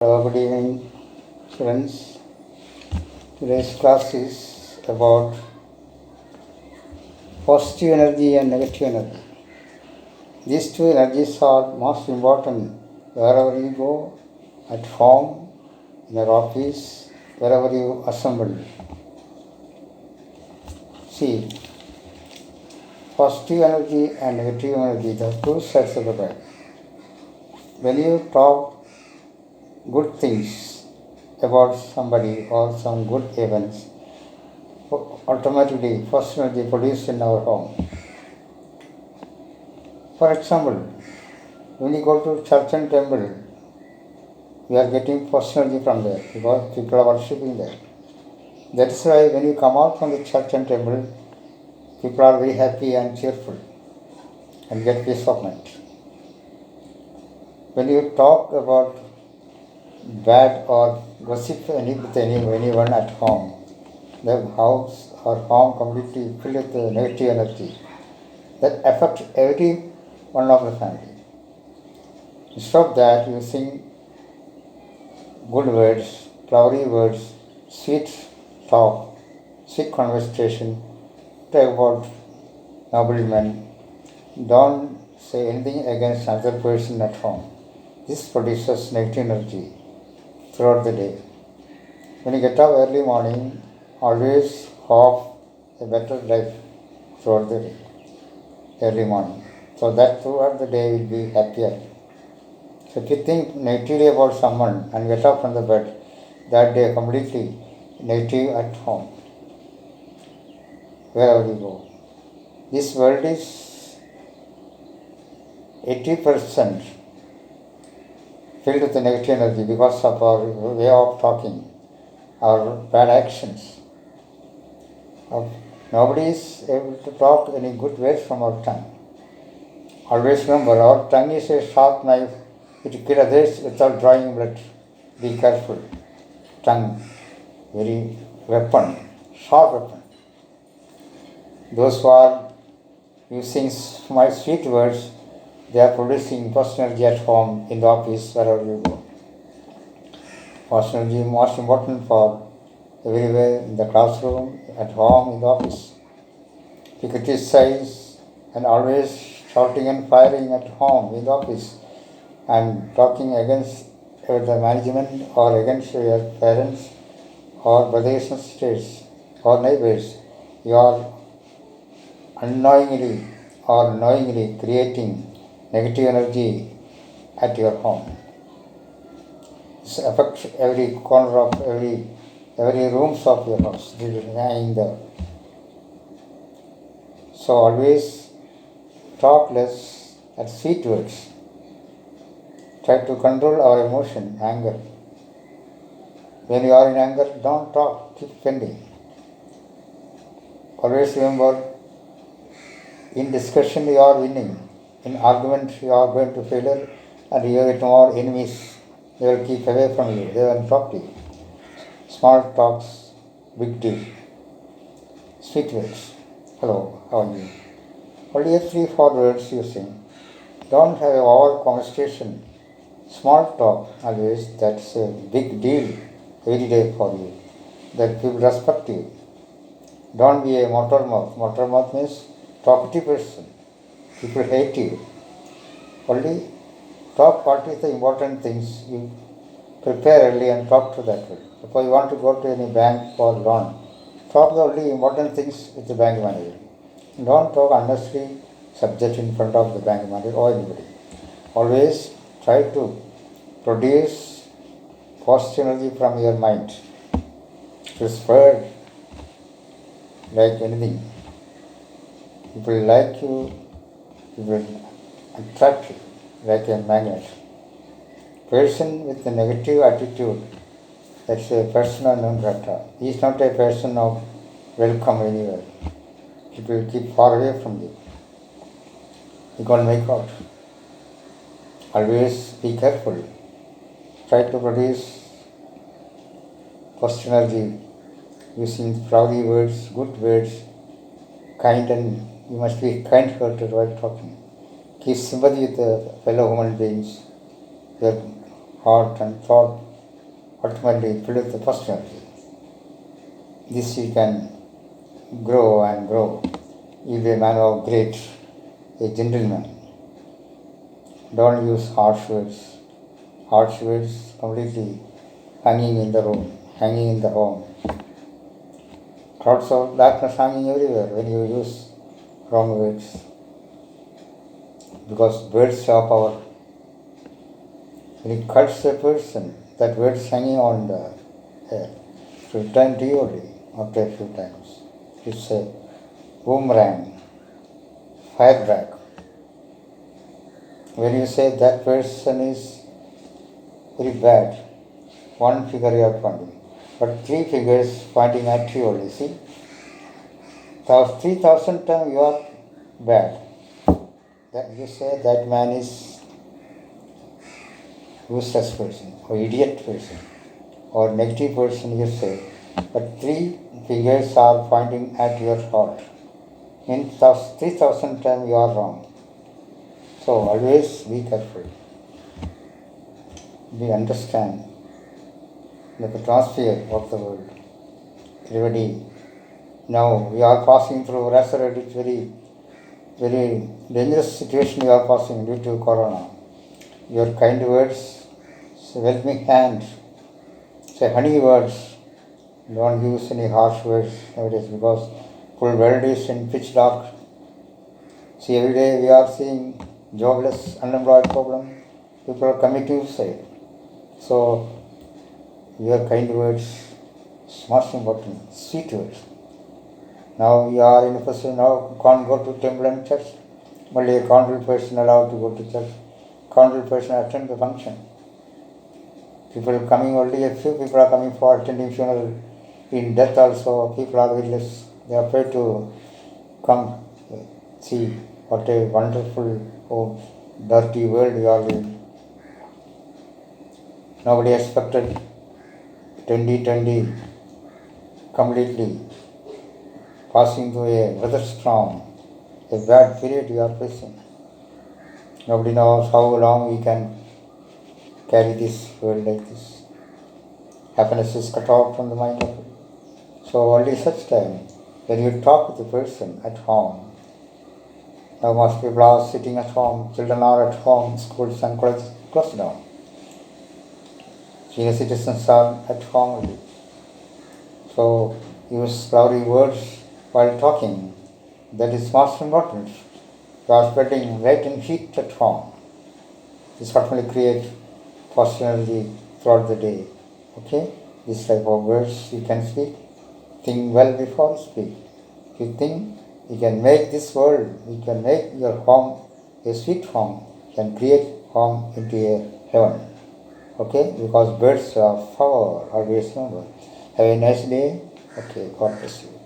Good evening, friends. Today's class is about positive energy and negative energy. These two energies are most important wherever you go, at home, in your office, wherever you assemble. See, positive energy and negative energy, the two sides of the coin. When you talk good things about somebody or some good events, automatically positive energy produced in our home. For example, when you go to church and temple, we are getting positive energy from there because people are worshipping there. That's why when you come out from the church and temple, people are very happy and cheerful and get peace of mind. When you talk about bad or gossip with anyone at home, the house or home completely filled with negative energy that affects every one of the family. Instead of that, using good words, flowery words, sweet talk, sweet conversation, talk about noblemen. Don't say anything against another person at home. This produces negative energy throughout the day. When you get up early morning, always hope a better life throughout the day, early morning. So that throughout the day will be happier. So if you think negatively about someone and get up from the bed, that day completely negative at home, wherever you go. This world is 80% filled with negative energy because of our way of talking, our bad actions. Nobody is able to talk any good words from our tongue. Always remember, our tongue is a sharp knife. It kills others without drawing blood. Be careful. Tongue, very weapon, sharp weapon. Those who are using my sweet words, they are producing positive energy at home, in the office, wherever you go. Positive energy is most important for everywhere, in the classroom, at home, in the office. If you criticize and always shouting and firing at home, in the office, and talking against the management or against your parents or brothers and sisters or neighbors, you are unknowingly or knowingly creating negative energy at your home. This affects every corner of every rooms of your house. So always talk less at sweet words. Try to control our emotion, anger. When you are in anger, don't talk, keep pending. Always remember, in discussion you are winning. In argument you are going to failure and you get more enemies. They will keep away from you. They will talk to you. Small talks, big deal. Sweet words. Hello, how are you? Only 3-4 words you sing. Don't have an over conversation. Small talk always, that's a big deal every day for you. That people respect you. Don't be a motor mouth. Motor mouth means talkative person. People hate you. Only talk what is the important things. You prepare early and talk to that way. Suppose you want to go to any bank for loan, talk the only important things with the bank manager. Don't talk unnecessary subject in front of the bank manager or anybody. Always try to produce positive energy from your mind. To spread like anything. People like you, people attract you like a magnet. Person with a negative attitude, that's a persona non grata. He is not a person of welcome anywhere. People keep far away from you. You can't make out. Always be careful. Try to produce positive energy using flowery words, good words, kind, and you must be kind-hearted while talking. Keep sympathy with the fellow human beings. Your heart and thought ultimately filled with the personality. This you can grow and grow. You be a man of great, a gentleman. Don't use harsh words. Harsh words completely hanging in the room, hanging in the home. Clouds of darkness hanging everywhere when you use wrong words. Because words have power. When it cuts a person, that word is hanging on the hair. So return to you only after a few times. It's a boomerang, fire back. When you say that person is very bad, one figure you are pointing, but three figures pointing at you only. See, 3,000 times you are bad. That you say that man is useless person or idiot person or negative person you say, but three figures are pointing at your heart. In 3,000 times you are wrong. So always be careful. We understand the atmosphere of the world. Everybody, now we are passing through resurrected, very dangerous situation we are passing due to corona. Your kind words, say welcoming hand, say honey words. Don't use any harsh words nowadays because full world is in pitch dark. See, every day we are seeing jobless, unemployed problem. People are committing suicide. So, your kind words is most important. Sweet words. Now we are in a person now can't go to temple and church. Only a counted person allowed to go to church. Counted person attend the function. People coming, only a few people are coming for attending funeral. In death also, people are very less. They are afraid to come see what a wonderful, dirty world we are living. Nobody expected 2020 completely passing through a weather storm, a bad period we are facing. Nobody knows how long we can carry this world like this. Happiness is cut off from the mind of it. So only such time when you talk with the person at home. Now most people are sitting at home, children are at home, schools and colleges closed down. Senior citizens are at home only. So use flowery words while talking. That is most important. You are spreading light and heat at home. This certainly creates positive energy throughout the day. Okay? This type of words you can speak. Think well before you speak. If you think you can make this world, you can make your home a sweet home, you can create home into a heaven. Okay? Because birds are power, always remember. Have a nice day. Okay, God bless you.